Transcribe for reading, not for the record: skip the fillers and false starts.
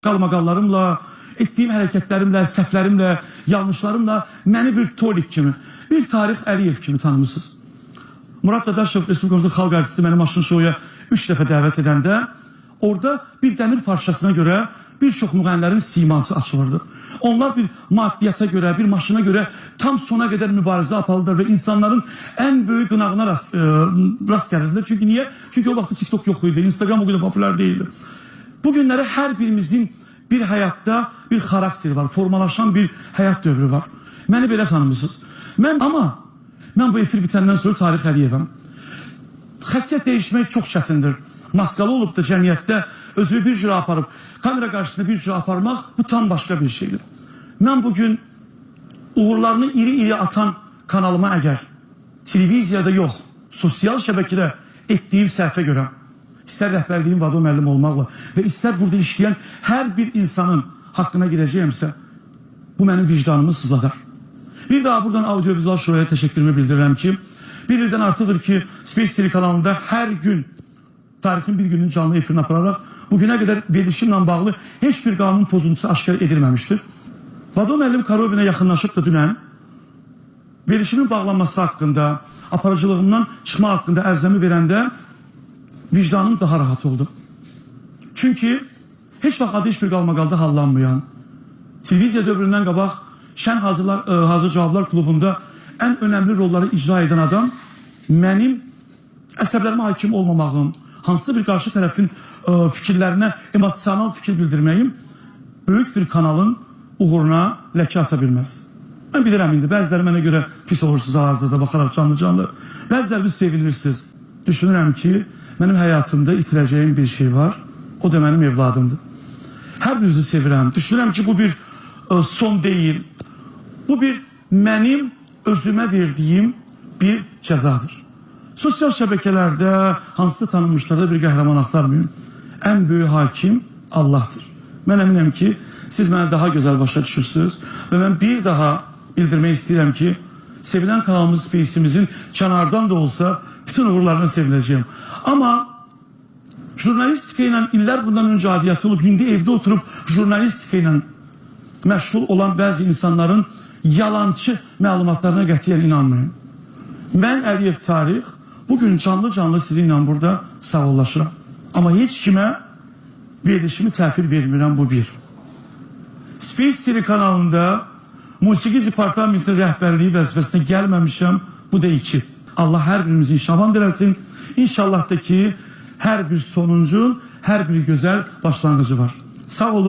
qalmaqallarımla, etdiyim hərəkətlərimlə, səhvlərimlə, yanlışlarımla məni bir Tolik kimi, bir Tarix Əliyev kimi tanımısınız. Murad Dadaşov, Respublikamızın xalq artisti məni Maşın Şouya 3 dəfə dəvət edəndə orada bir dəmir parçasına görə bir çox müğənnilərin siması açılırdı. Onlar bir maddiyyata görə, bir maşına görə tam sona qədər mübarizə aparırlar və insanların ən böyük qınağına rast gəlirdilər. Çünki niyə? Çünki o vaxtda TikTok yox idi, Instagram o qədər popülər deyildi. Bu günləri hər birimizin bir həyatda bir xarakteri var, formalaşan bir həyat dövrü var. Məni belə tanımısınız. Mən bu efir bitəndən sonra Tarix Əliyevəm. Xəssiyyət dəyişmək çox çətindir. Maskalı olub da cəmiyyətdə özünü bir cürə aparıb, kamera qarşısında bir cürə aparmaq bu tam başqa bir şeydir. Mən bugün uğurlarını iri-iri atan kanalıma əgər televiziyada yox, sosial şəbəkədə etdiyim səhvə görə, istər rəhbərliyin Vado müəllim olmaqla və istər burada işləyən hər bir insanın haqqına girəcəyəmsə, bu mənim vicdanımı sızladar. Bir daha buradan Audiovizual Şuraya təşəkkürümü bildirirəm ki, bir ildən artıqdır ki, Space TV kanalında hər gün tarixin bir günün canlı efirini apararaq bugünə qədər verilişimlə bağlı heç bir qanun pozuntusu aşkar edilməmişdir. Vado müəllim Karovinə yaxınlaşıb da dünən verilişimin bağlanması haqqında, aparıcılığımdan çıxma haqqında ərzəmi verəndə vicdanım daha rahat oldu. Çünki heç vaxt adı heç bir qalmaqalda hallanmayan, televiziya dövründən qabaq Şən Hazır Cavablar klubunda ən önəmli rolları icra edən adam mənim əsəblərimə hakim olmamağım, hansısa bir qarşı tərəfin fikirlərinə emosional fikir bildirməyim böyük bir kanalın uğuruna ləkə ata bilməz. Mən bilirəm indi, bəziləri mənə görə pis olursunuz hal-hazırda baxaraq canlı-canlı. Bəziləriniz sevinirsiniz. Düşünürəm ki, mənim həyatımda itirəcəyim bir şey var, o da mənim evladımdır. Hər birinizi sevirəm. Düşünürəm ki, bu bir son deyil. Bu bir mənim özümə verdiyim bir cəzadır. Sosial şəbəkələrdə, hansısa tanınmışlarda bir qəhrəman axtarmayın. Ən böyük hakim Allahdır. Mən əminəm ki, siz mənə daha gözəl başa düşürsünüz və mən bir daha bildirmək istəyirəm ki, sevilən kanalımız Space'imizin kənardan da olsa bütün uğurlarına sevinəcəyim. Amma jurnalistika ilə illər bundan öncə adiyyatı olub, indi evdə oturub jurnalistika ilə məşğul olan bəzi insanların yalancı məlumatlarına qətiyyən inanmayın. Mən Əliyev Tarix bugün canlı-canlı sizinlə burada sağollaşıram. Amma heç kimə verilişimi təhvil vermirəm, bu bir. Space TV kanalında musiqi departamentinin rəhbərliyi vəzifəsinə gəlməmişəm, bu da 2. Allah hər birimizin şaban diləsin. İnşallah da ki, hər bir sonuncun, hər bir gözəl başlanğıcı var. Sağ olun.